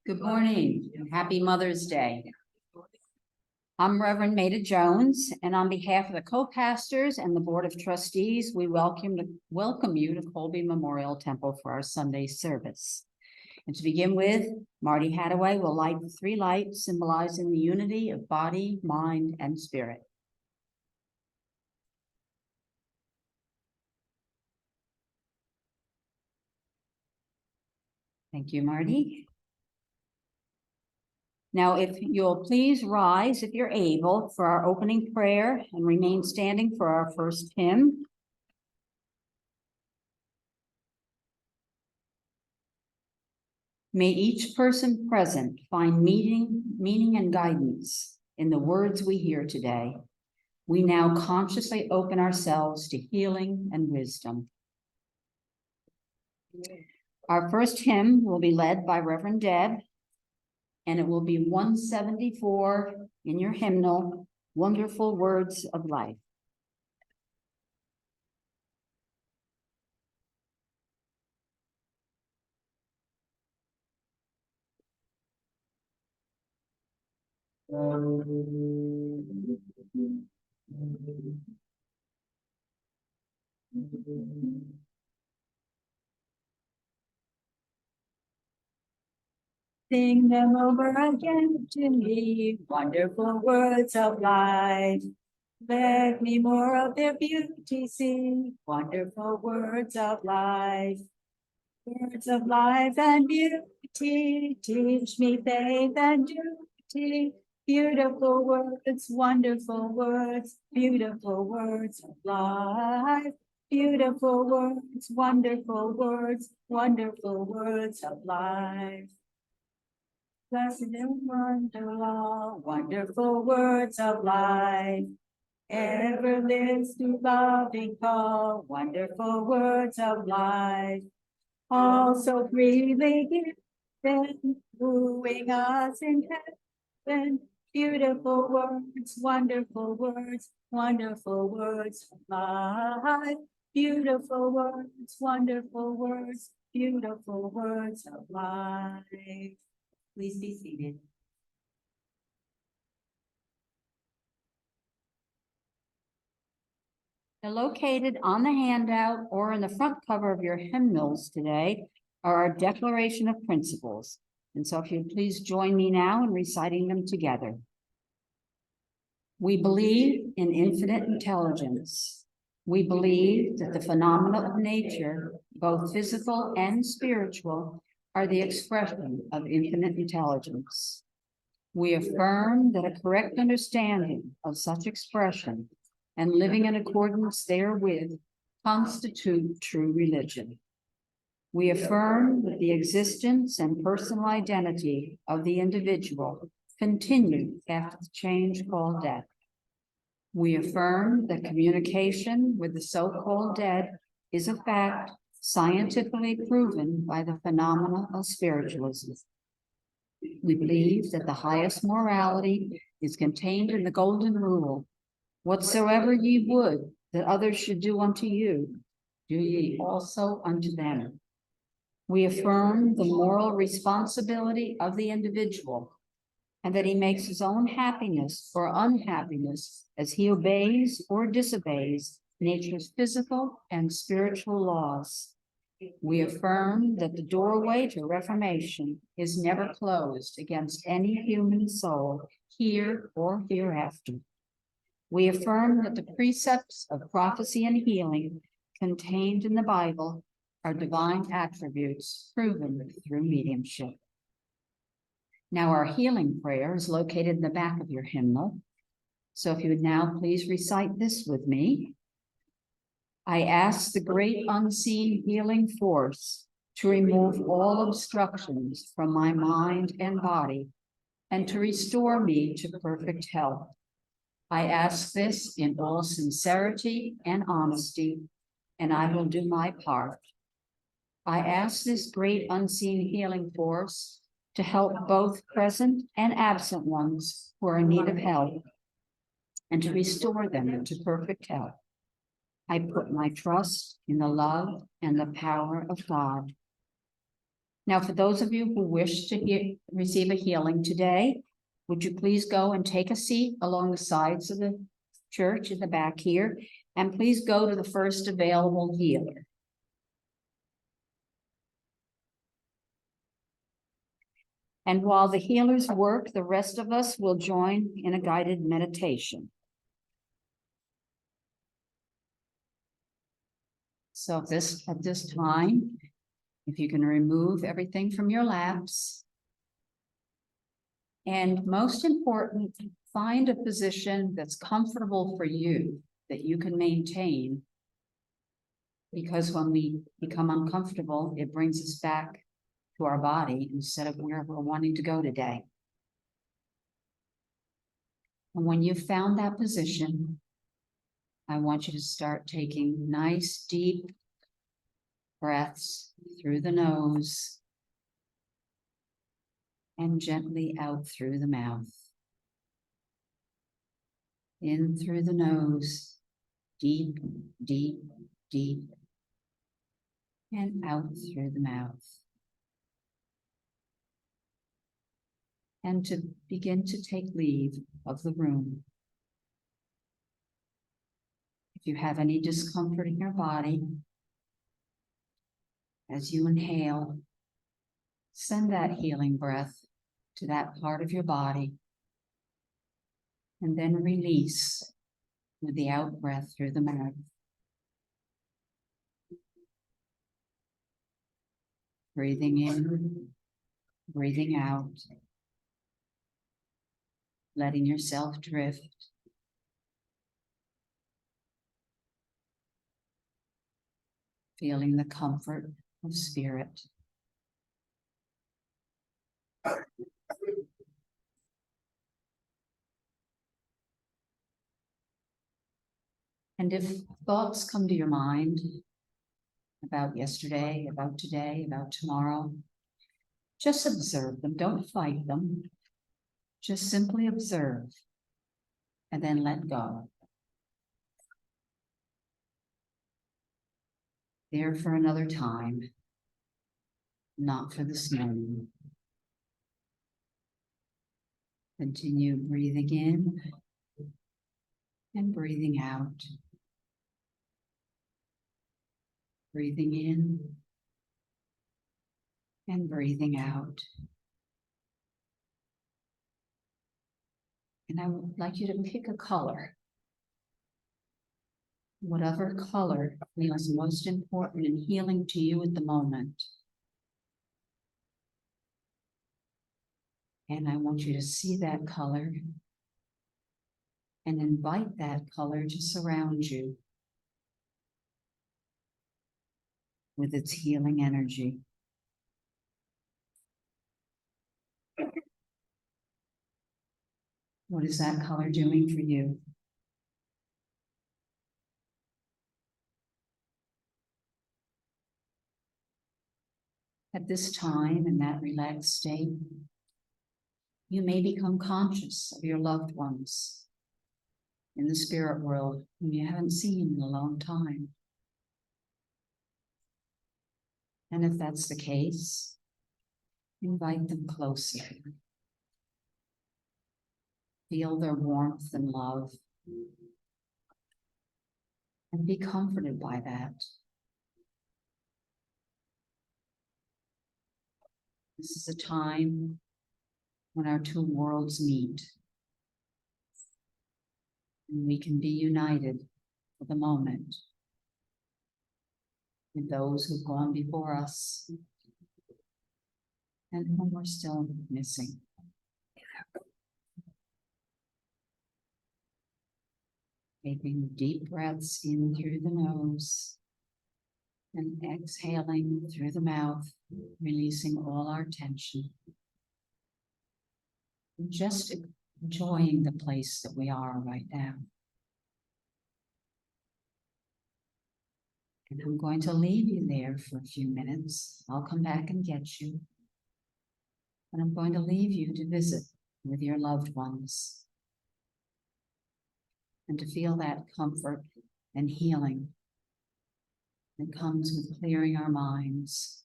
Good morning and happy Mother's Day. I'm Reverend Maida Jones, and on behalf of the co-pastors and the Board of Trustees, we welcome you to Colby Memorial Temple for our Sunday service. And to begin with, Marty Hadaway will light the 3 lights symbolizing the unity of body, mind, and spirit. Thank you, Marty. Now, if you'll please rise, if you're able, for our opening prayer and remain standing for our first hymn. May each person present find meaning and guidance in the words we hear today. We now consciously open ourselves to healing and wisdom. Our first hymn will be led by Reverend Deb, and it will be 174 in your hymnal, Wonderful Words of Life. Sing them over again to me, wonderful words of life. Let me more of their beauty see, wonderful words of life. Words of life and beauty, teach me faith and duty. Beautiful words, wonderful words, beautiful words of life. Beautiful words, wonderful words, wonderful words of life. Blessed and wonderful, wonderful words of life. Ever lives to loving call, wonderful words of life. Also freely given, wooing us in heaven. Beautiful words, wonderful words, wonderful words of life. Beautiful words, wonderful words, beautiful words of life. Please be seated. Now, located on the handout or in the front cover of your hymnals today are our Declaration of Principles. And so if you'd please join me now in reciting them together. We believe in infinite intelligence. We believe that the phenomena of nature, both physical and spiritual, are the expression of infinite intelligence. We affirm that a correct understanding of such expression and living in accordance therewith constitute true religion. We affirm that the existence and personal identity of the individual continue after the change called death. We affirm that communication with the so-called dead is a fact scientifically proven by the phenomena of spiritualism. We believe that the highest morality is contained in the golden rule: whatsoever ye would that others should do unto you, do ye also unto them. We affirm the moral responsibility of the individual, and that he makes his own happiness or unhappiness as he obeys or disobeys nature's physical and spiritual laws. We affirm that the doorway to reformation is never closed against any human soul, here or hereafter. We affirm that the precepts of prophecy and healing contained in the Bible are divine attributes proven through mediumship. Now, our healing prayer is located in the back of your hymnal. So if you would now please recite this with me. I ask the great unseen healing force to remove all obstructions from my mind and body and to restore me to perfect health. I ask this in all sincerity and honesty, and I will do my part. I ask this great unseen healing force to help both present and absent ones who are in need of help and to restore them to perfect health. I put my trust in the love and the power of God. Now, for those of you who wish to receive a healing today, would you please go and take a seat along the sides of the church in the back here, and please go to the first available healer. And while the healers work, the rest of us will join in a guided meditation. So at this time, if you can remove everything from your laps. And most important, find a position that's comfortable for you, that you can maintain. Because when we become uncomfortable, it brings us back to our body instead of where we're wanting to go today. And when you've found that position, I want you to start taking nice, deep breaths through the nose and gently out through the mouth. In through the nose, deep, deep, deep, and out through the mouth. And to begin to take leave of the room. If you have any discomfort in your body, as you inhale, send that healing breath to that part of your body, and then release with the out breath through the mouth. Breathing in, breathing out, letting yourself drift. Feeling the comfort of spirit. And if thoughts come to your mind about yesterday, about today, about tomorrow, just observe them. Don't fight them. Just simply observe and then let go. There for another time, not for this moment. Continue breathing in and breathing out. Breathing in and breathing out. And I would like you to pick a color. Whatever color feels most important in healing to you at the moment. And I want you to see that color and invite that color to surround you with its healing energy. What is that color doing for you? At this time, in that relaxed state, you may become conscious of your loved ones in the spirit world whom you haven't seen in a long time. And if that's the case, invite them closer. Feel their warmth and love. And be comforted by that. This is a time when our two worlds meet. And we can be united for the moment with those who've gone before us and whom we're still missing. Taking deep breaths in through the nose and exhaling through the mouth, releasing all our tension. And just enjoying the place that we are right now. And I'm going to leave you there for a few minutes. I'll come back and get you. And I'm going to leave you to visit with your loved ones and to feel that comfort and healing that comes with clearing our minds.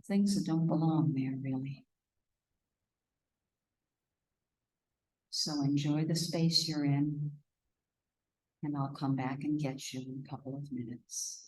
Things that don't belong there, really. So enjoy the space you're in, and I'll come back and get you in a couple of minutes.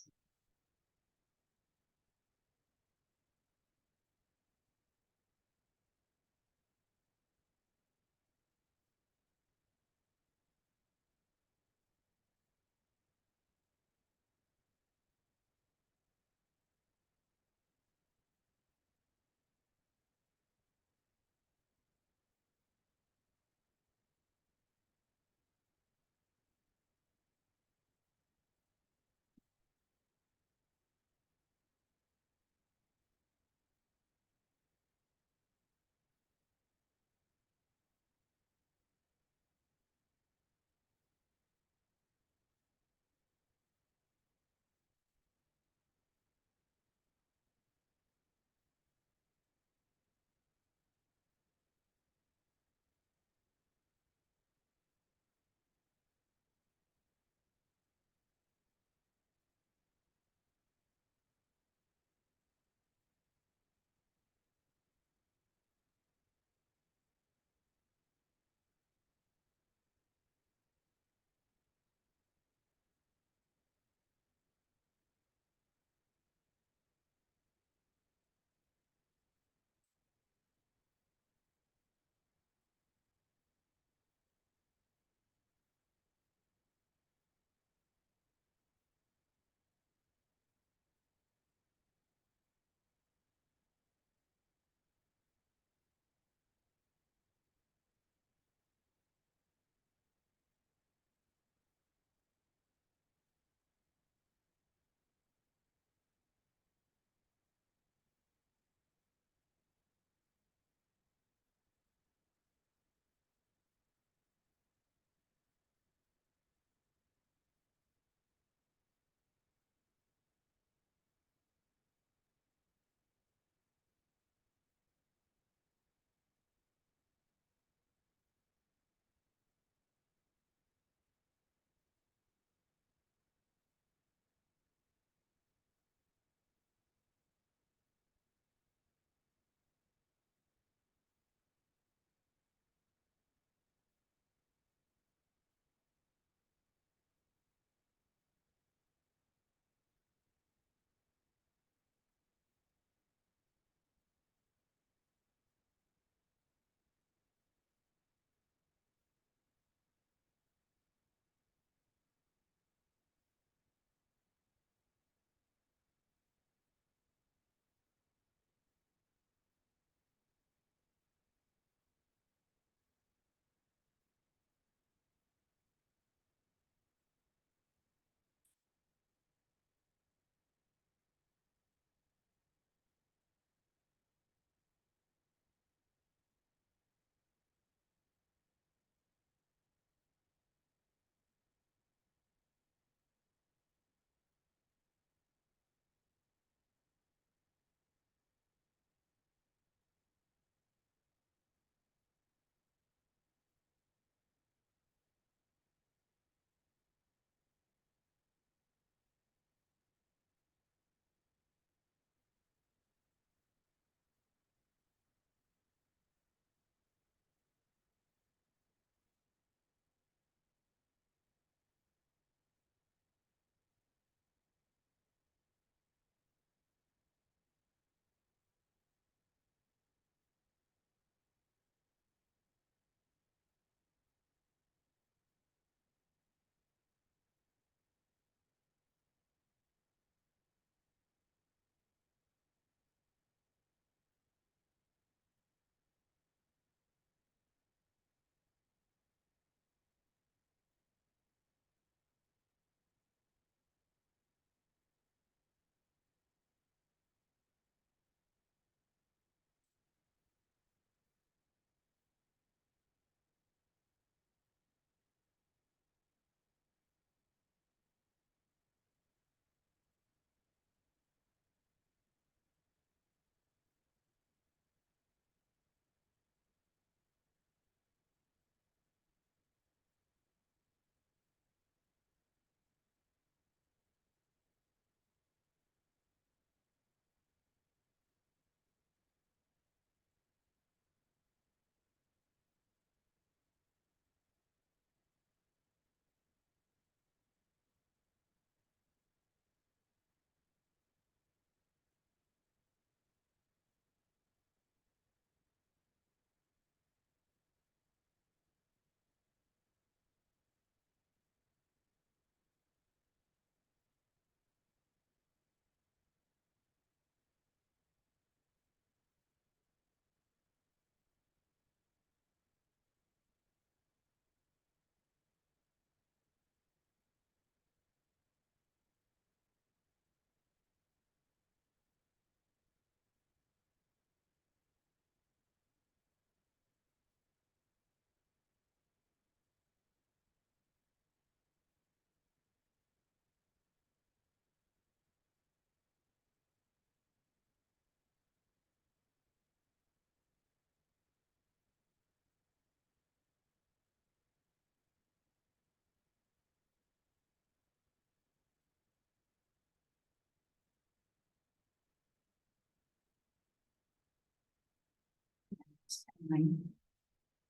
And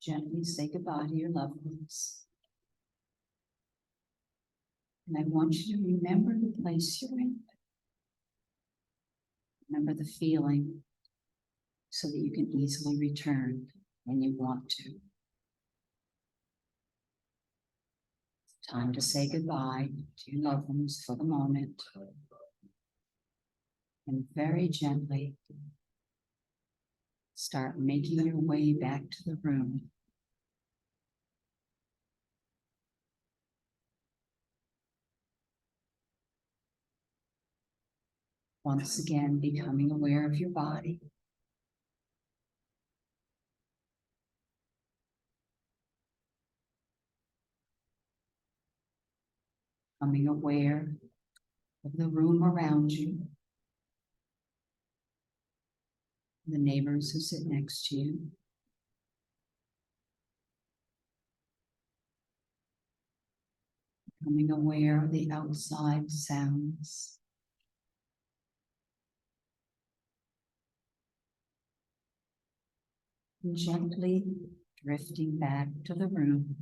gently say goodbye to your loved ones. And I want you to remember the place you're in. Remember the feeling so that you can easily return when you want to. Time to say goodbye to your loved ones for the moment. And very gently start making your way back to the room. Once again, becoming aware of your body. Becoming aware of the room around you. The neighbors who sit next to you. Becoming aware of the outside sounds. And gently drifting back to the room.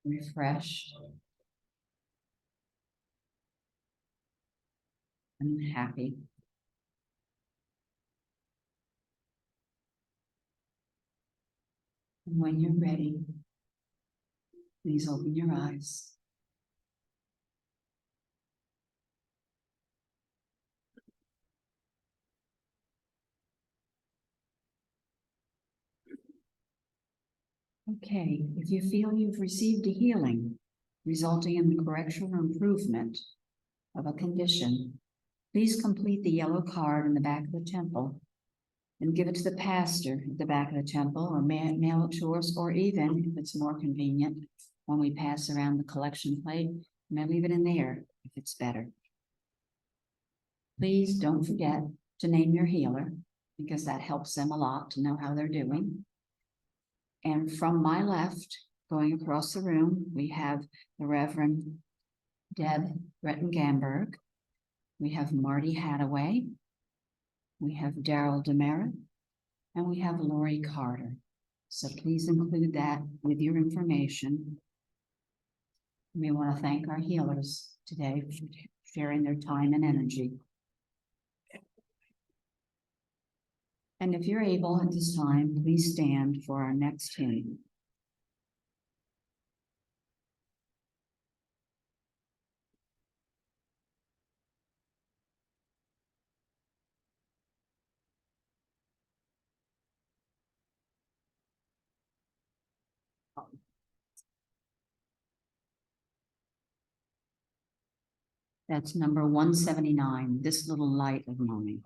Refreshed and happy. And when you're ready, please open your eyes. Okay, if you feel you've received a healing resulting in the correction or improvement of a condition, please complete the yellow card in the back of the temple and give it to the pastor at the back of the temple, or mail it to us, or even, if it's more convenient, when we pass around the collection plate, may leave it in there if it's better. Please don't forget to name your healer, because that helps them a lot to know how they're doing. And from my left, going across the room, we have the Reverend Deb Breton-Gamberg. We have Marty Hadaway. We have Daryl Demerit. And we have Lori Carter. So please include that with your information. We want to thank our healers today for sharing their time and energy. And if you're able at this time, please stand for our next hymn. That's number 179, This Little Light of Mine.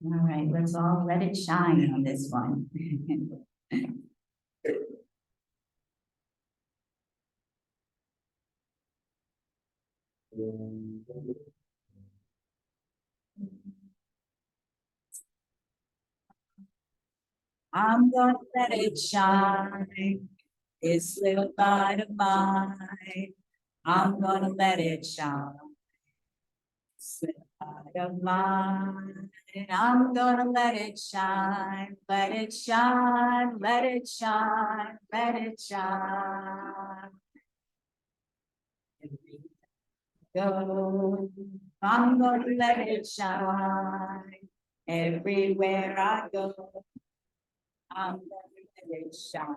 All right, let's all let it shine on this one. I'm gonna let it shine, this little light of mine. I'm gonna let it shine, this little light of mine. I'm gonna let it shine, let it shine, let it shine, let it shine. Go, I'm gonna let it shine, everywhere I go. I'm gonna let it shine.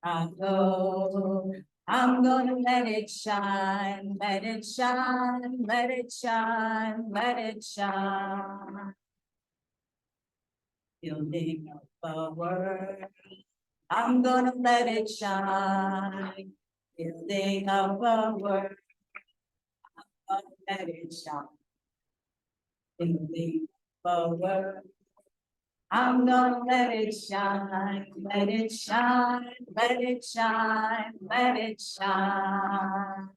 I go, I'm gonna let it shine, let it shine, let it shine, let it shine. Building up a world, I'm gonna let it shine. Building up a world, I'm gonna let it shine. Building up a world, I'm gonna let it shine, let it shine, let it shine, let it shine.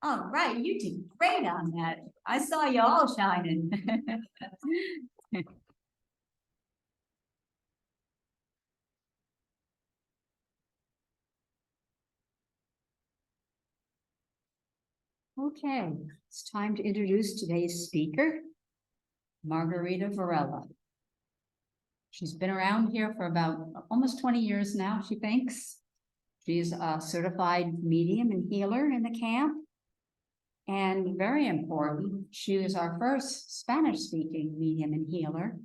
All right, you did great on that. I saw you all shining. Okay, it's time to introduce today's speaker, Margarita Varela. She's been around here for about almost 20 years now, she thinks. She's a certified medium and healer in the camp. And very important, she was our first Spanish-speaking medium and healer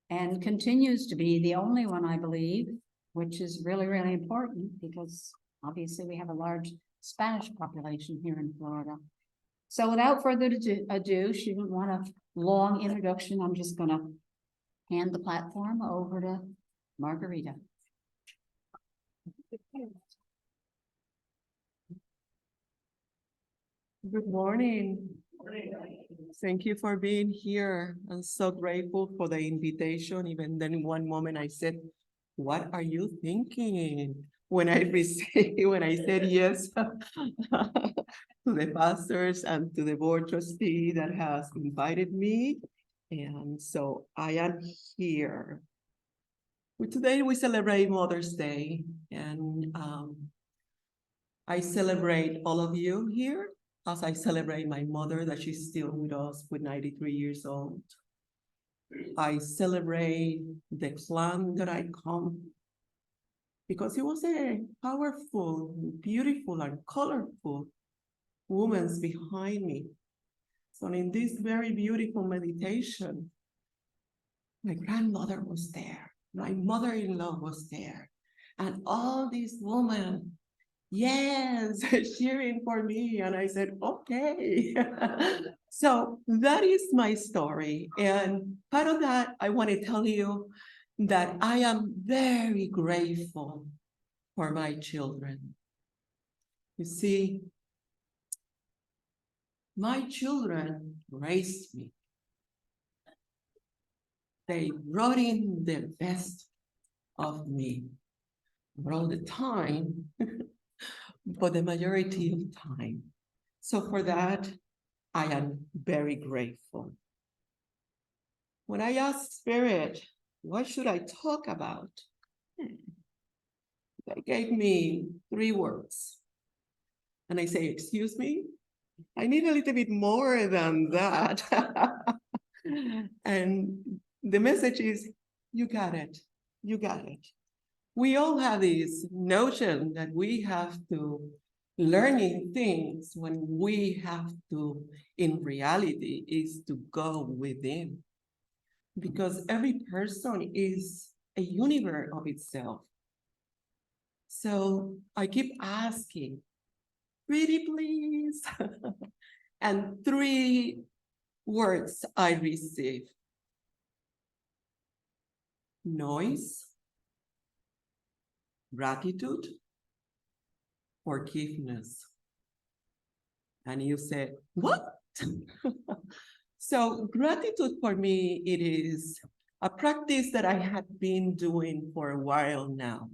and continues to be the only one, I believe, which is really, really important because obviously we have a large Spanish population here in Florida. So without further ado, she didn't want a long introduction. I'm just going to hand the platform over to Margarita. Good morning. Thank you for being here. I'm so grateful for the invitation. Even then, in one moment I said, "What are you thinking?" When I when I said yes to the pastors and to the board trustee that has invited me. And so I am here. Today we celebrate Mother's Day, and I celebrate all of you here as I celebrate my mother, that she's still with us with 93 years old. I celebrate the clan that I come because it was a powerful, beautiful, and colorful woman behind me. So in this very beautiful meditation, my grandmother was there, my mother-in-law was there, and all these women, yes, cheering for me. And I said, okay. So that is my story. And part of that, I want to tell you that I am very grateful for my children. You see, my children raised me. They brought in the best of me. Not all the time, but the majority of time. So for that, I am very grateful. When I asked Spirit, what should I talk about? They gave me 3 words. And I say, excuse me, I need a little bit more than that. And the message is, you got it, you got it. We all have this notion that we have to learning things when we have to, in reality, is to go within. Because every person is a universe of itself. So I keep asking, pretty please. And 3 words I receive: noise, gratitude, forgiveness. And you said, what? So gratitude for me, it is a practice that I had been doing for a while now.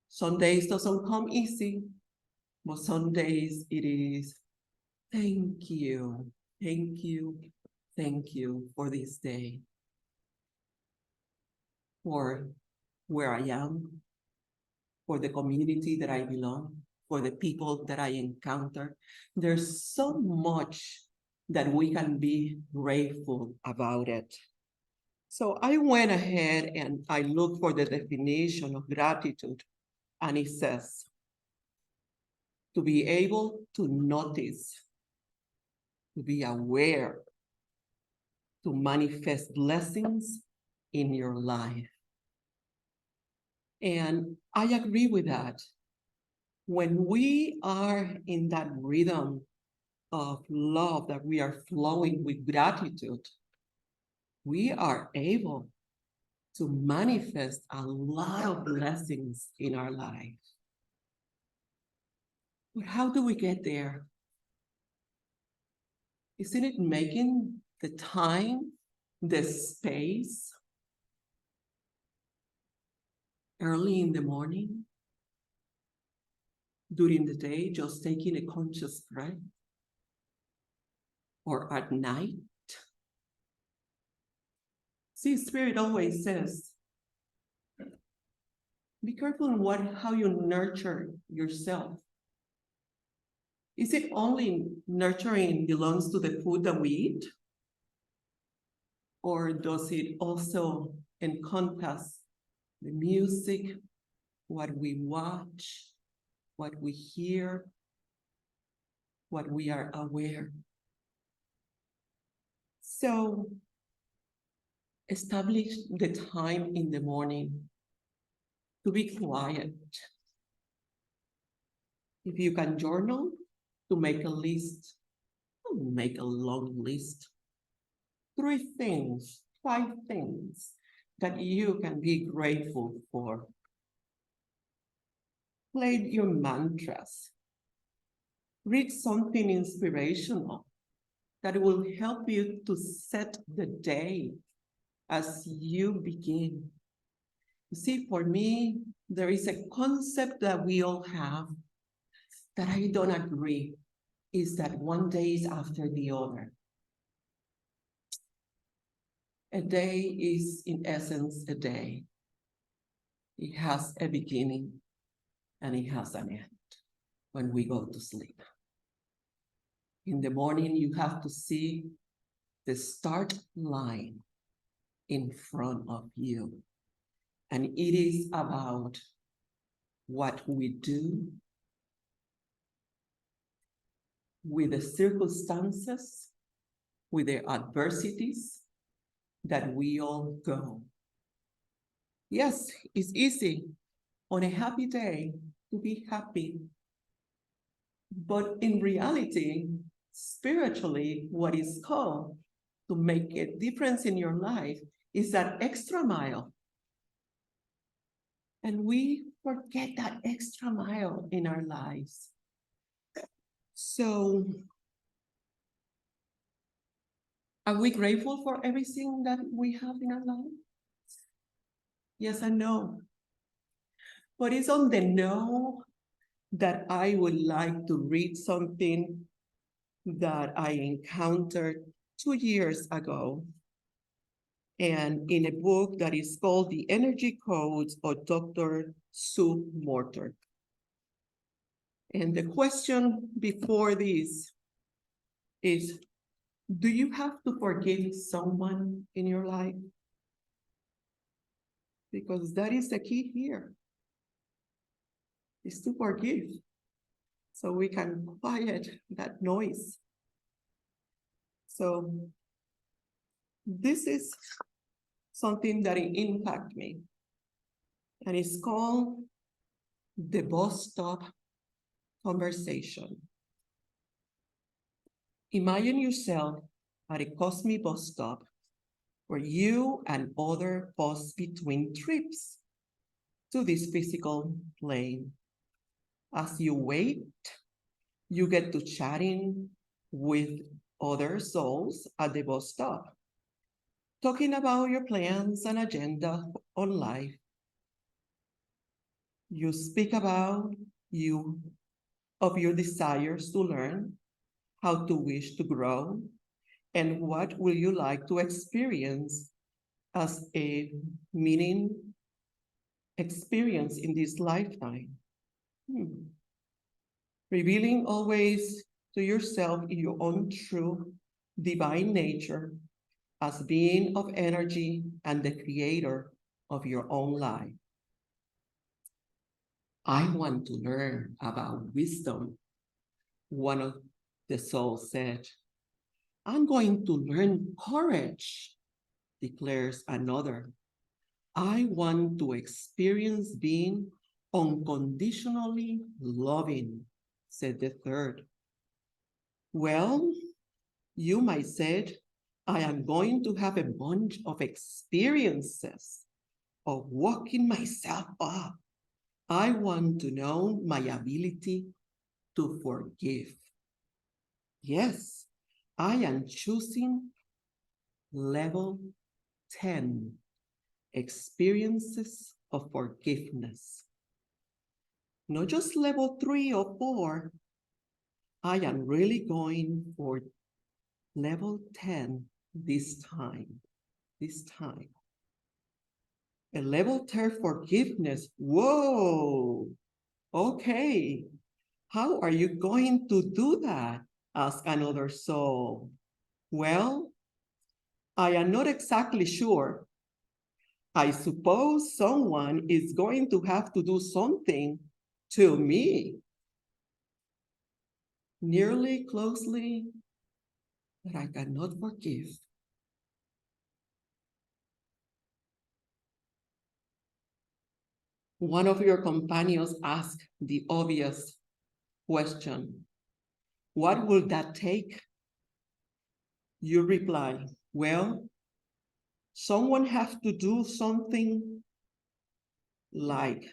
Some days doesn't come easy, but some days it is, thank you, thank you, thank you for this day, for where I am, for the community that I belong, for the people that I encounter. There's so much that we can be grateful about it. So I went ahead and I looked for the definition of gratitude, and it says, to be able to notice, to be aware, to manifest blessings in your life. And I agree with that. When we are in that rhythm of love, that we are flowing with gratitude, we are able to manifest a lot of blessings in our life. But how do we get there? Isn't it making the time, the space, early in the morning, during the day, just taking a conscious breath, or at night? See, Spirit always says, be careful in how you nurture yourself. Is it only nurturing belongs to the food that we eat? Or does it also encompass the music, what we watch, what we hear, what we are aware? So establish the time in the morning to be quiet. If you can journal, to make a list, don't make a long list. 3 things, 5 things that you can be grateful for. Play your mantras. Read something inspirational that will help you to set the day as you begin. You see, for me, there is a concept that we all have that I don't agree, is that one day is after the other. A day is, in essence, a day. It has a beginning and it has an end when we go to sleep. In the morning, you have to see the start line in front of you. And it is about what we do with the circumstances, with the adversities that we all go. Yes, it's easy on a happy day to be happy. But in reality, spiritually, what is called to make a difference in your life is that extra mile. And we forget that extra mile in our lives. So, are we grateful for everything that we have in our life? Yes and no. But it's on the no that I would like to read something that I encountered 2 years ago, and in a book that is called The Energy Codes of Dr. Sue Morter. And the question before this is, do you have to forgive someone in your life? Because that is the key here, is to forgive, so we can quiet that noise. So this is something that impacted me, and it's called the bus stop conversation. Imagine yourself at a cosmic bus stop where you and other pause between trips to this physical plane. As you wait, you get to chatting with other souls at the bus stop, talking about your plans and agenda on life. You speak about your desires to learn, how to wish to grow, and what will you like to experience as a meaning experience in this lifetime. Revealing always to yourself your own true divine nature as being of energy and the creator of your own life. I want to learn about wisdom, one of the souls said. I'm going to learn courage, declares another. I want to experience being unconditionally loving, said the third. Well, you might say, I am going to have a bunch of experiences of walking myself up. I want to know my ability to forgive. Yes, I am choosing level 10, experiences of forgiveness. Not just level 3 or 4. I am really going for level 10 this time. A level 10 forgiveness. Whoa, okay. How are you going to do that? Asked another soul. Well, I am not exactly sure. I suppose someone is going to have to do something to me. Nearly closely that I cannot forgive. One of your companions asked the obvious question, what will that take? You reply, well, someone has to do something like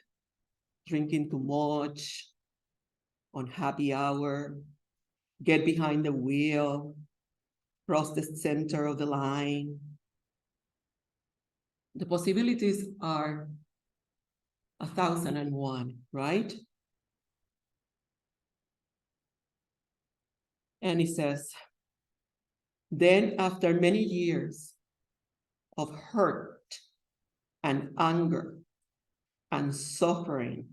drinking too much on happy hour, get behind the wheel, cross the center of the line. The possibilities are 1,001, right? And he says, then after many years of hurt and anger and suffering,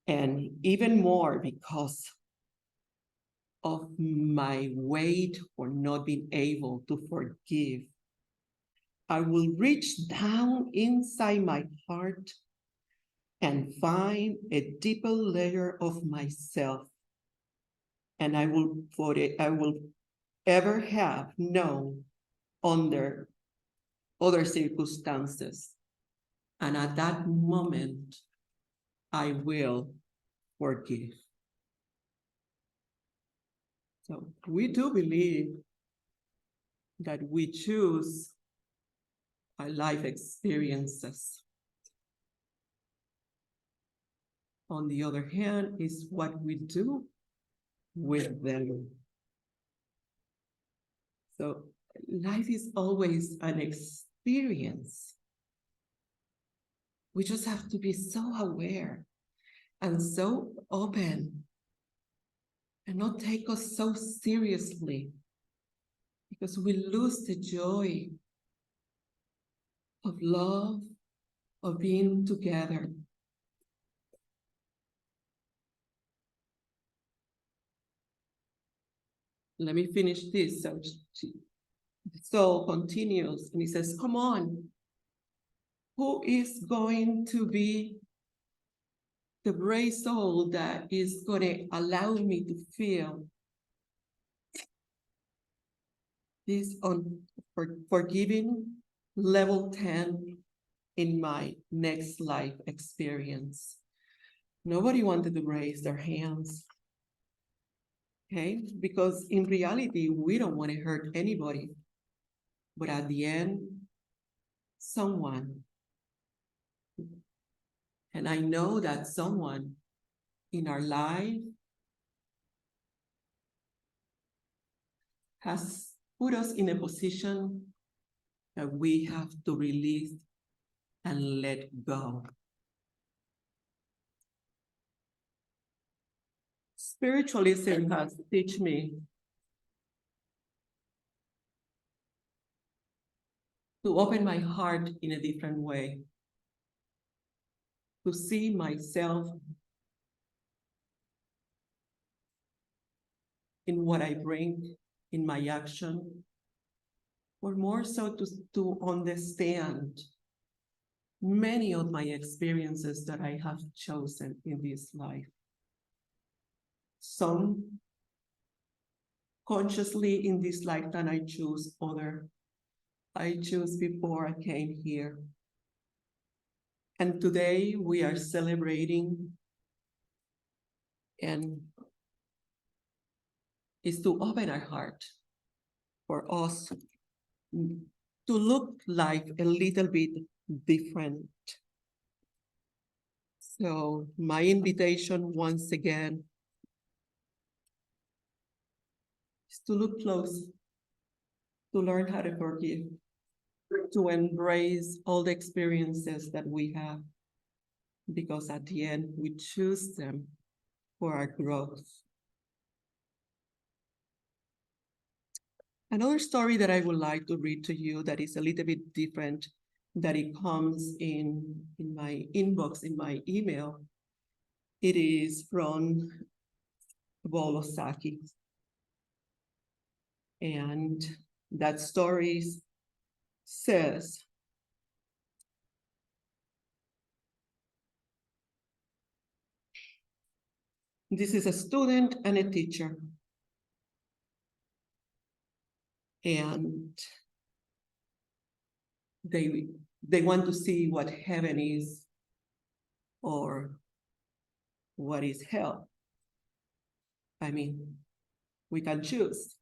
and even more because of my weight for not being able to forgive, I will reach down inside my heart and find a deeper layer of myself. And I will ever have known under other circumstances. And at that moment, I will forgive. So we do believe that we choose our life experiences. On the other hand, is what we do with them. So life is always an experience. We just have to be so aware and so open and not take us so seriously, because we lose the joy of love, of being together. Let me finish this. So the soul continues and he says, come on, who is going to be the brave soul that is going to allow me to feel this forgiving level 10 in my next life experience? Nobody wanted to raise their hands. Okay, because in reality, we don't want to hurt anybody. But at the end, someone, and I know that someone in our life has put us in a position that we have to release and let go. Spiritualism has taught me to open my heart in a different way, to see myself in what I bring, in my action, or more so to understand many of my experiences that I have chosen in this life. Some consciously in this lifetime I choose other. I chose before I came here. And today we are celebrating, and is to open our heart for us to look like a little bit different. So my invitation once again is to look close, to learn how to forgive, to embrace all the experiences that we have, because at the end, we choose them for our growth. Another story that I would like to read to you that is a little bit different, that it comes in my inbox, in my email, It is from Bolosaki. And that story says, this is a student and a teacher. And they want to see what heaven is or what is hell. I mean, we can choose,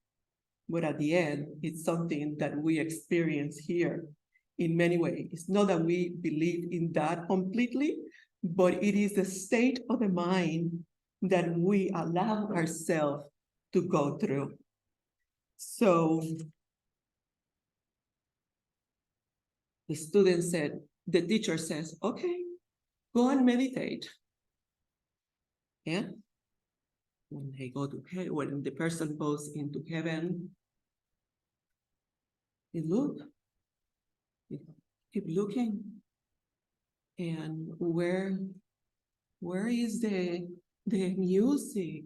but at the end, it's something that we experience here in many ways. It's not that we believe in that completely, but it is the state of the mind that we allow ourselves to go through. So the student said, the teacher says, okay, go and meditate. And when they go to heaven, when the person goes into heaven, they look, they keep looking. And where is the music?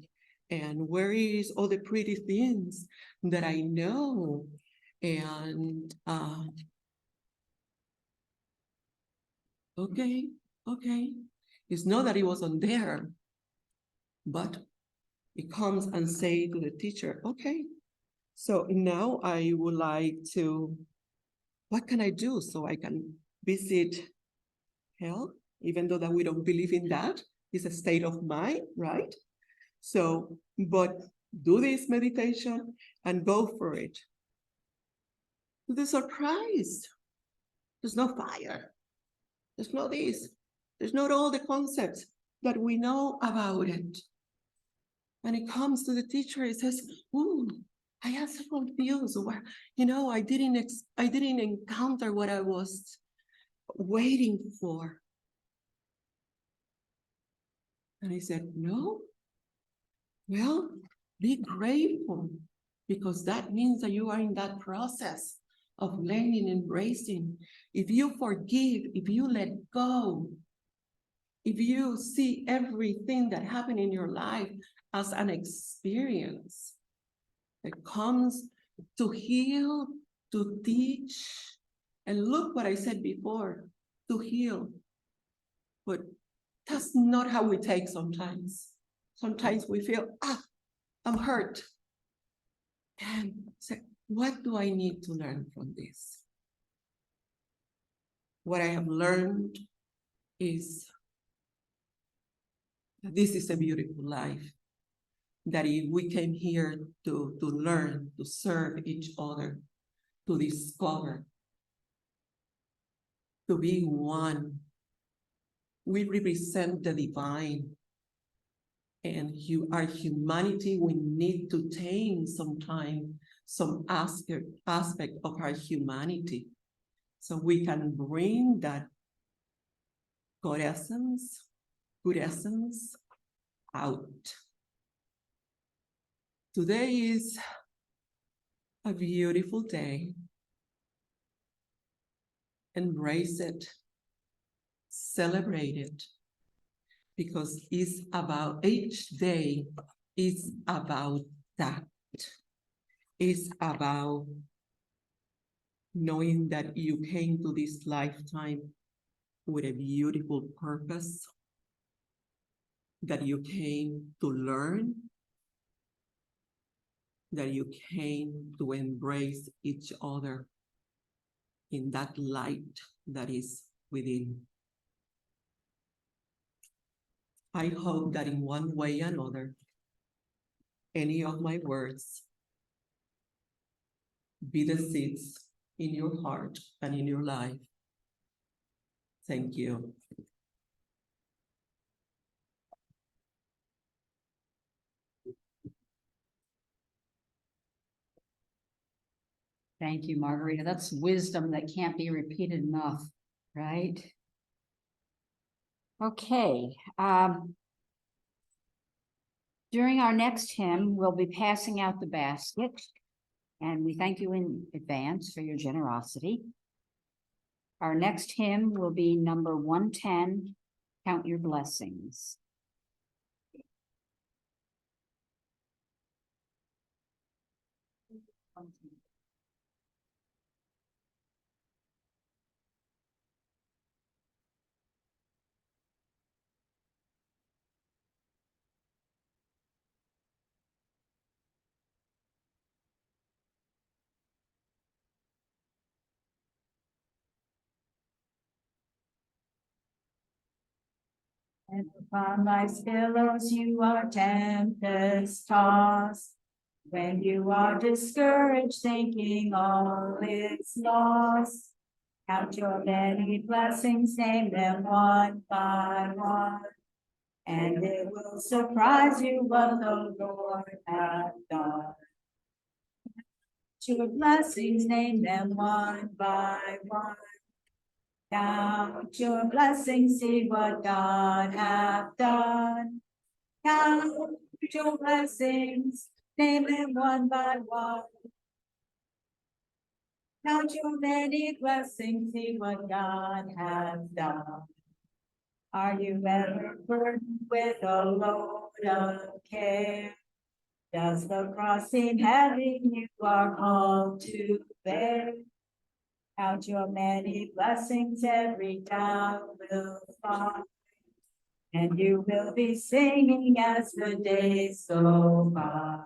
And where is all the pretty things that I know? And okay. It's not that it wasn't there, but it comes and say to the teacher, okay, so now I would like to, what can I do so I can visit hell? Even though that we don't believe in that, it's a state of mind, right? So, but do this meditation and go for it. To the surprise, there's no fire. There's no this. There's not all the concepts that we know about it. When it comes to the teacher, it says, ooh, I am so confused. I didn't encounter what I was waiting for. And he said, no, well, be grateful, because that means that you are in that process of learning, embracing. If you forgive, if you let go, if you see everything that happened in your life as an experience that comes to heal, to teach, and look what I said before, to heal. But that's not how we take sometimes. Sometimes we feel, I'm hurt. And say, what do I need to learn from this? What I have learned is that this is a beautiful life. That if we came here to learn, to serve each other, to discover, to be one, we represent the divine. And our humanity, we need to tame sometimes some aspect of our humanity, so we can bring that good essence out. Today is a beautiful day. Embrace it, celebrate it, because it's about, each day is about that. It's about knowing that you came to this lifetime with a beautiful purpose, that you came to learn, that you came to embrace each other in that light that is within. I hope that in one way or another, any of my words be the seeds in your heart and in your life. Thank you. Thank you, Margarita. That's wisdom that can't be repeated enough, right? Okay. During our next hymn, we'll be passing out the basket, and we thank you in advance for your generosity. Our next hymn will be number 110, Count Your Blessings. And upon life's billows you are tempest tossed. When you are discouraged, thinking all is lost. Count your many blessings, name them one by one. And it will surprise you what the Lord hath done. Your blessings, name them one by one. Count your blessings, see what God hath done. Count your blessings, name them one by one. Count your many blessings, see what God has done. Are you ever burdened with a load of care? Does the cross seem heavy you are called to bear? Count your many blessings, every down will fall. And you will be singing as the days go by.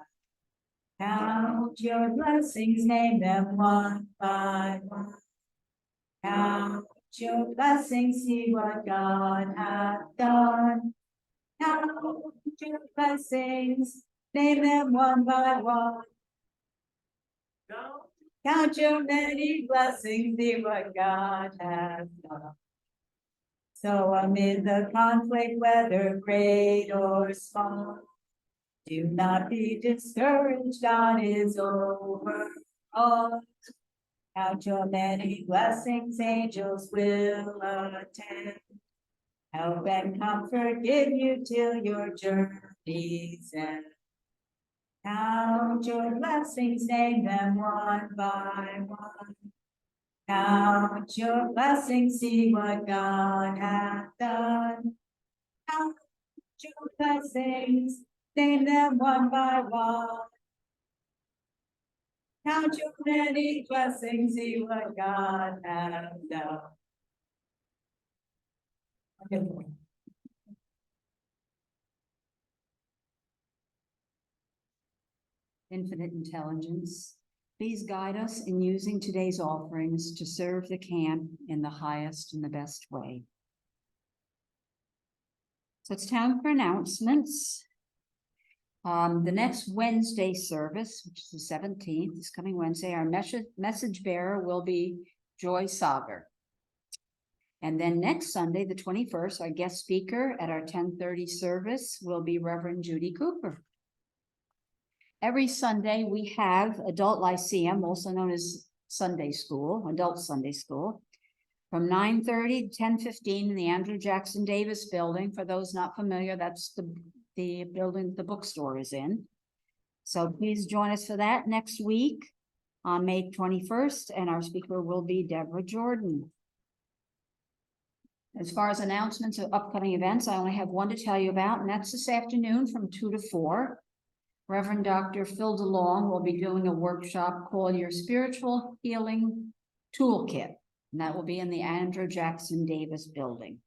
Count your blessings, name them one by one. Count your blessings, see what God hath done. Count your blessings, name them one by one. Count your many blessings, see what God hath done. So amid the conflict, whether great or small, do not be discouraged, God is over all. Count your many blessings, angels will attend. Help and comfort give you till your journey's end. Count your blessings, name them one by one. Count your blessings, see what God hath done. Count your blessings, name them one by one. Count your many blessings, see what God hath done. Okay. Infinite intelligence, please guide us in using today's offerings to serve the camp in the highest and the best way. So it's time for announcements. The next Wednesday service, which is the 17th, this coming Wednesday, our message bearer will be Joy Sager. And then next Sunday, the 21st, our guest speaker at our 10:30 service will be Reverend Judy Cooper. Every Sunday, we have Adult Lyceum, also known as Sunday School, Adult Sunday School, from 9:30 to 10:15 in the Andrew Jackson Davis Building. For those not familiar, that's the building the bookstore is in. So please join us for that next week on May 21st, and our speaker will be Deborah Jordan. As far as announcements of upcoming events, I only have one to tell you about, and that's this afternoon from 2 to 4. Reverend Dr. Phil DeLong will be doing a workshop called Your Spiritual Healing Toolkit, and that will be in the Andrew Jackson Davis Building.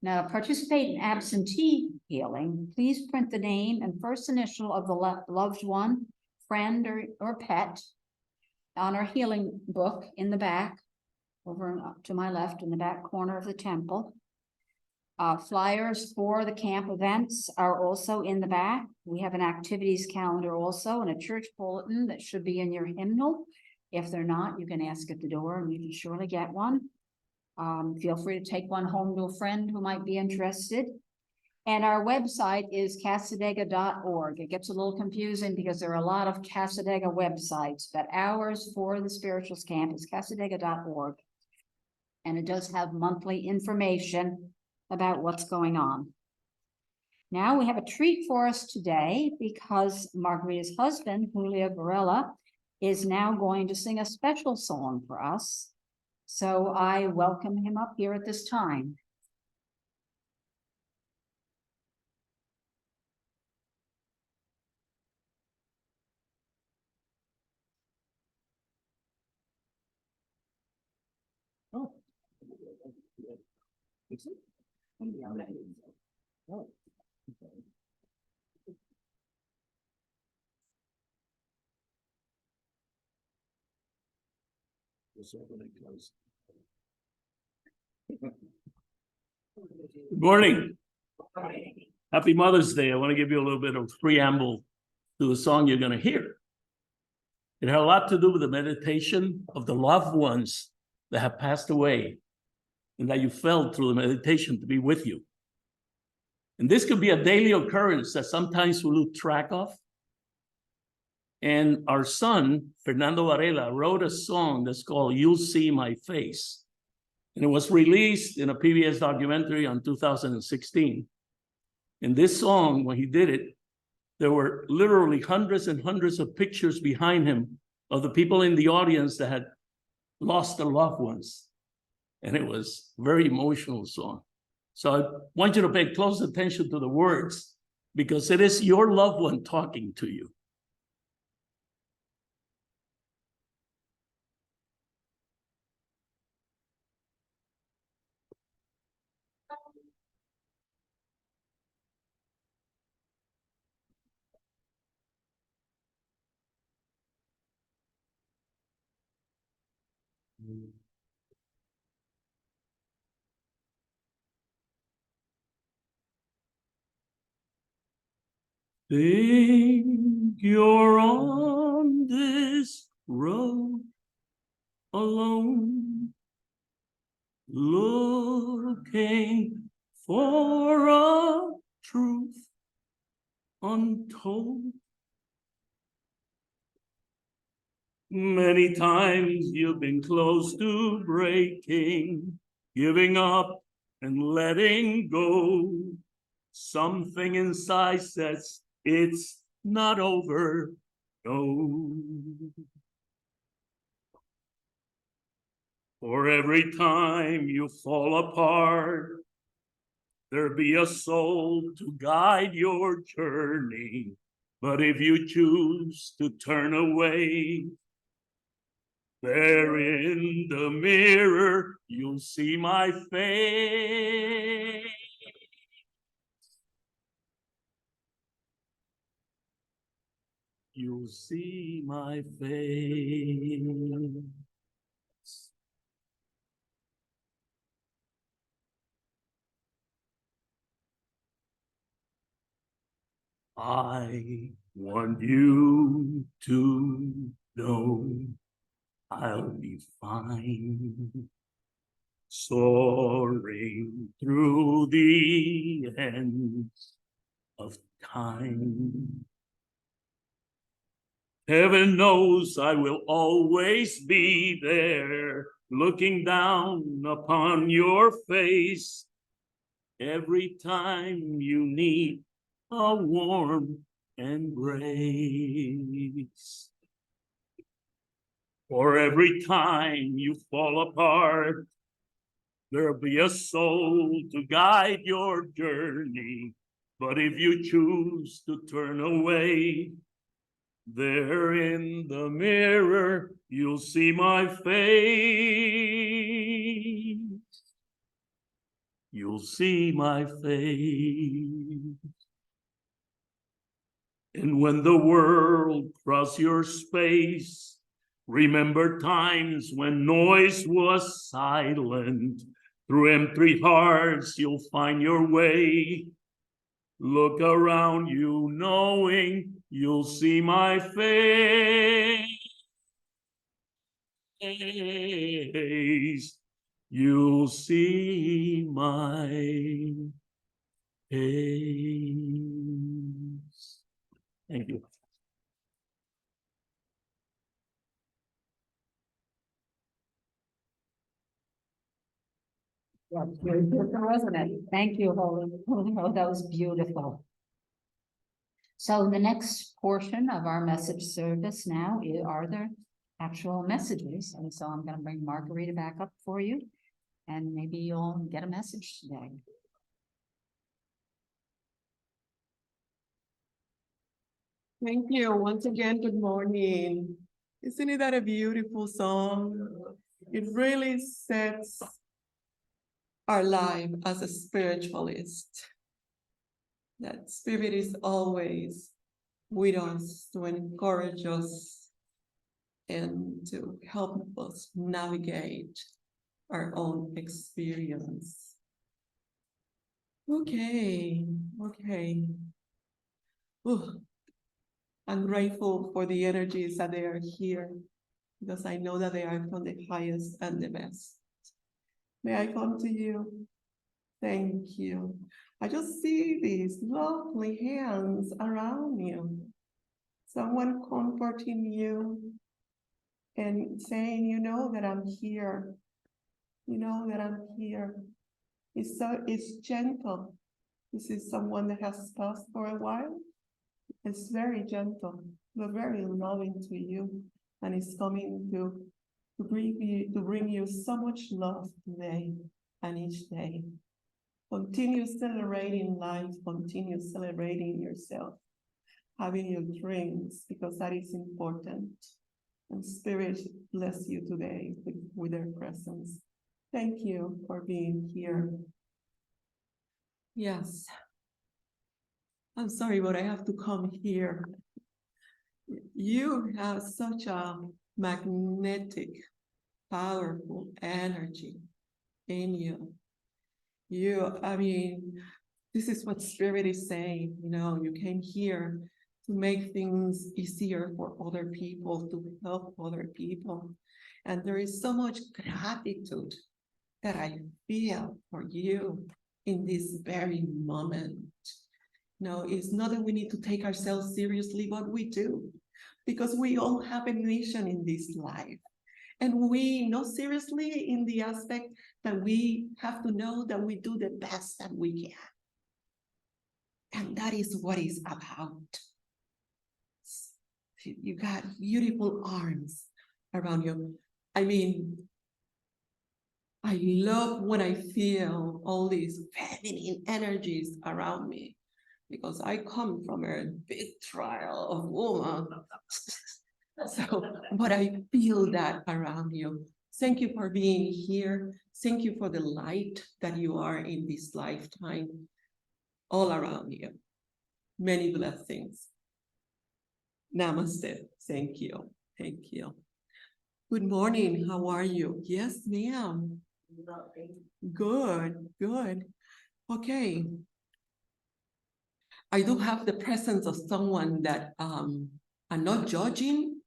Now, to participate in absentee healing, please print the name and first initial of the loved one, friend, or pet on our healing book in the back, over to my left in the back corner of the temple. Flyers for the camp events are also in the back. We have an activities calendar also and a church bulletin that should be in your hymnal. If they're not, you can ask at the door and you can surely get one. Feel free to take one home to a friend who might be interested. And our website is casadega.org. It gets a little confusing because there are a lot of Casadega websites, but ours for the Spirituals Camp is casadega.org. And it does have monthly information about what's going on. Now we have a treat for us today because Margarita's husband, Margarita Varela, is now going to sing a special song for us. So I welcome him up here at this time. Oh. Good morning. Happy Mother's Day. I want to give you a little bit of preamble to the song you're going to hear. It had a lot to do with the meditation of the loved ones that have passed away and that you felt through the meditation to be with you. And this could be a daily occurrence that sometimes we lose track of. And our son, Fernando Varela, wrote a song that's called You'll See My Face. And it was released in a PBS documentary on 2016. In this song, when he did it, there were literally hundreds and hundreds of pictures behind him of the people in the audience that had lost their loved ones. And it was a very emotional song. So I want you to pay close attention to the words because it is your loved one talking to you. Think you're on this road alone, looking for a truth untold. Many times you've been close to breaking, giving up and letting go. Something inside says it's not over, no. For every time you fall apart, there be a soul to guide your journey. But if you choose to turn away, there in the mirror, you'll see my face. You'll see my face. I want you to know I'll be fine, soaring through the ends of time. Heaven knows I will always be there, looking down upon your face every time you need a warm embrace. For every time you fall apart, there'll be a soul to guide your journey. But if you choose to turn away, there in the mirror, you'll see my face. You'll see my face. And when the world crosses your space, remember times when noise was silent. Through empty hearts, you'll find your way. Look around you, knowing you'll see my face. You'll see my face. Thank you. That's very beautiful, wasn't it? Thank you, Holy. Oh, that was beautiful. So the next portion of our message service now are the actual messages. And so I'm going to bring Margarita back up for you. And maybe you'll get a message today. Thank you. Once again, good morning. Isn't it that a beautiful song? It really sets our life as a spiritualist. That Spirit is always with us to encourage us and to help us navigate our own experience. Okay, okay. Ooh, I'm grateful for the energies that they are here because I know that they are from the highest and the best. May I come to you? Thank you. I just see these lovely hands around you. Someone comforting you and saying, you know that I'm here. You know that I'm here. It's gentle. This is someone that has passed for a while. It's very gentle, but very loving to you. And it's coming to bring you so much love today and each day. Continue celebrating life, continue celebrating yourself, having your dreams, because that is important. And Spirit bless you today with their presence. Thank you for being here. Yes. I'm sorry, but I have to come here. You have such a magnetic, powerful energy in you. I mean, this is what Spirit is saying, you know, you came here to make things easier for other people, to help other people. And there is so much gratitude that I feel for you in this very moment. No, it's not that we need to take ourselves seriously, but we do, because we all have a mission in this life. And we know seriously in the aspect that we have to know that we do the best that we can. And that is what it's about. You got beautiful arms around you. I mean, I love when I feel all these feminine energies around me, because I come from a big trial of woman. So, but I feel that around you. Thank you for being here. Thank you for the light that you are in this lifetime, all around you. Many blessings. Namaste. Thank you. Thank you. Good morning. How are you? Yes, ma'am. Good, good. Okay. I do have the presence of someone that I'm not judging,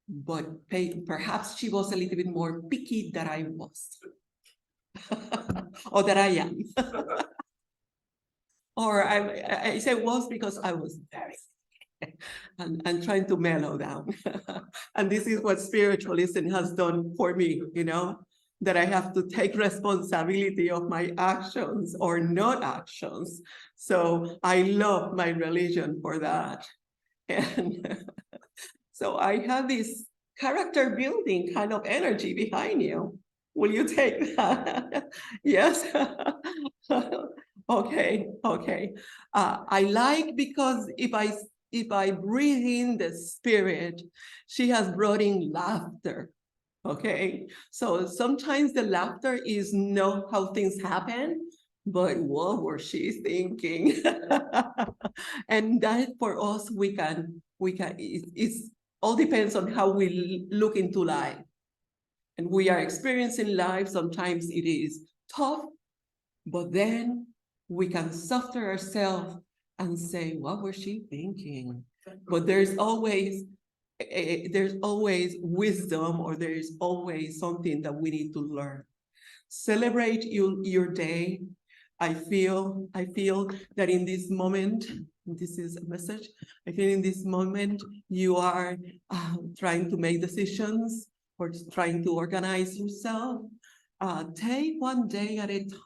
but perhaps she was a little bit more picky than I was. Or that I am. Or I say was because I was very and trying to mellow down. And this is what spiritualism has done for me, you know, that I have to take responsibility of my actions or not actions. So I love my religion for that. And so I have this character building kind of energy behind you. Will you take that? Yes. Okay, okay. I like because if I breathe in the Spirit, she has brought in laughter. Okay, so sometimes the laughter is not how things happen, but what was she thinking? And that for us, it's all depends on how we look into life. And we are experiencing life, sometimes it is tough, but then we can soften ourselves and say, what was she thinking? But there's always wisdom, or there's always something that we need to learn. Celebrate your day. I feel that in this moment, this is a message, I feel in this moment you are trying to make decisions or trying to organize yourself. Take one day at a time.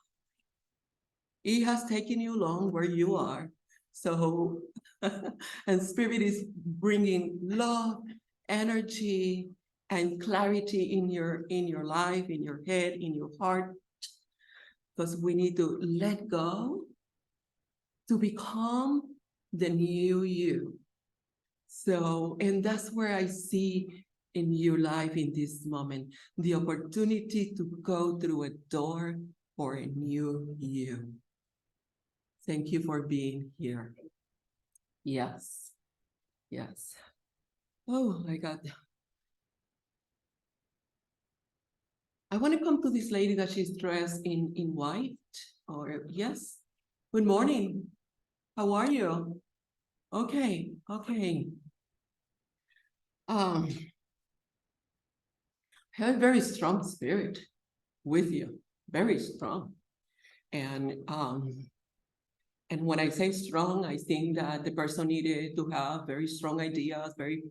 It has taken you long where you are. So, and Spirit is bringing love, energy, and clarity in your life, in your head, in your heart, because we need to let go to become the new you. So, and that's where I see in your life in this moment, the opportunity to go through a door for a new you. Thank you for being here. Yes, yes. Oh my God. I want to come to this lady that she's dressed in white, or yes, Good morning. How are you? Okay, okay. Have a very strong spirit with you, very strong. And when I say strong, I think that the person needed to have very strong ideas, very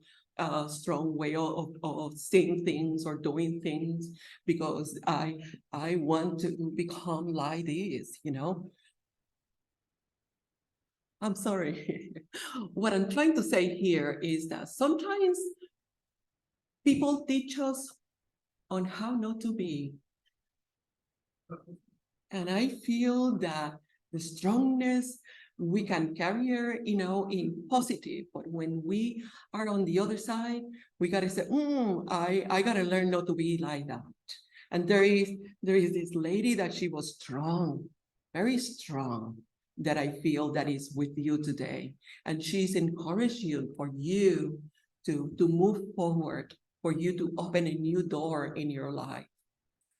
strong way of seeing things or doing things, because I want to become like this, you know. I'm sorry. What I'm trying to say here is that sometimes people teach us on how not to be. And I feel that the strongness we can carry her, you know, in positive, but when we are on the other side, we gotta say, I gotta learn not to be like that. And there is this lady that she was strong, very strong, that I feel that is with you today. And she's encouraged you for you to move forward, for you to open a new door in your life,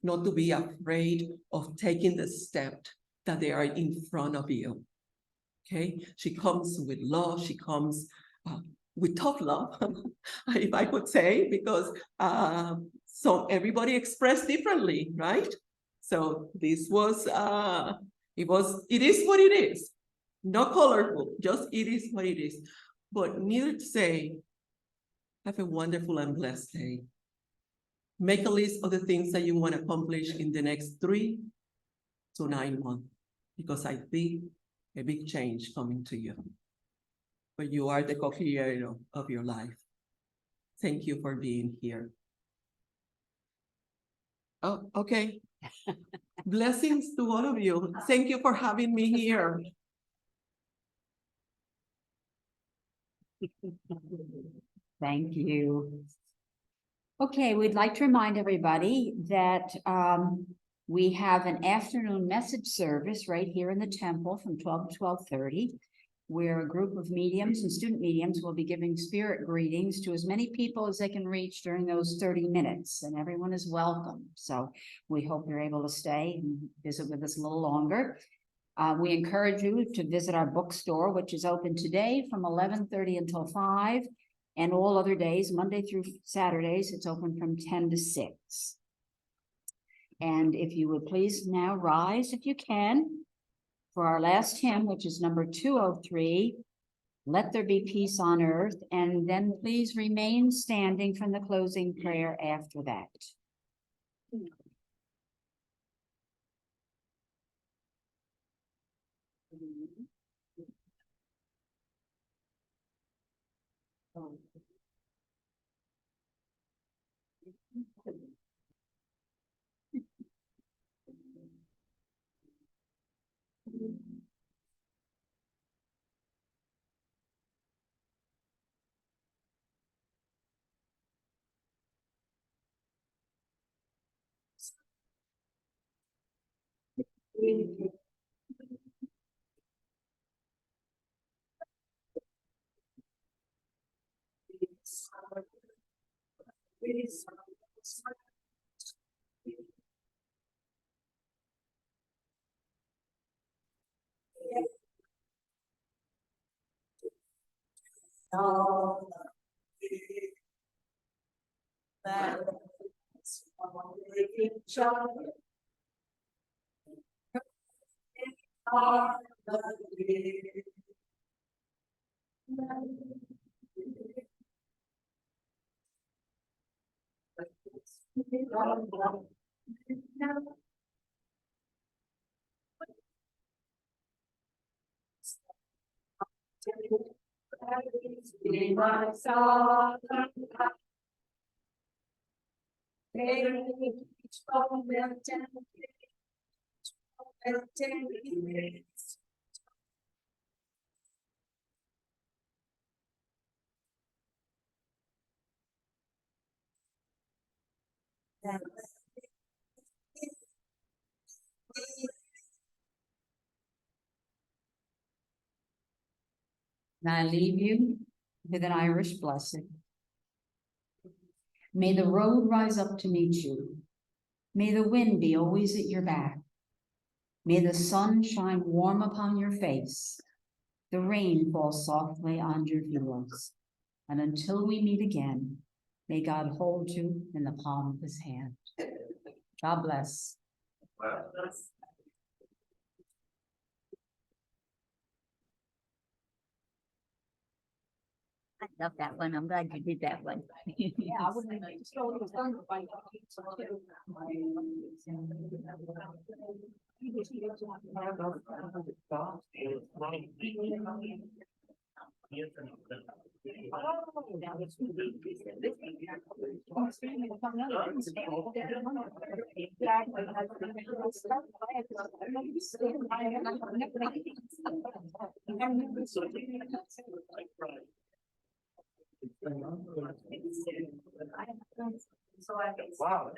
not to be afraid of taking the step that they are in front of you. Okay, she comes with love, she comes with tough love, if I could say, because so everybody expressed differently, right? So this was, it is what it is. Not colorful, just it is what it is. But needless to say, have a wonderful and blessed day. Make a list of the things that you want to accomplish in the next 3 to 9 months, because I think a big change coming to you. But you are the co-creator of your life. Thank you for being here. Oh, okay. Blessings to all of you. Thank you for having me here. Thank you. Okay, we'd like to remind everybody that we have an afternoon message service right here in the temple from 12 to 12:30, where a group of mediums and student mediums will be giving spirit greetings to as many people as they can reach during those 30 minutes, and everyone is welcome. So we hope you're able to stay and visit with us a little longer. We encourage you to visit our bookstore, which is open today from 11:30 until 5. And all other days, Monday through Saturdays, it's open from 10 to 6. And if you would please now rise if you can for our last hymn, which is number 203, Let There Be Peace on Earth, and then please remain standing from the closing prayer after that. And I leave you with an Irish blessing. May the road rise up to meet you. May the wind be always at your back. May the sun shine warm upon your face, the rain fall softly on your fields, and until we meet again, may God hold you in the palm of his hand. God bless. I love that one. I'm glad you did that one. Yeah, I wouldn't just go with Wow.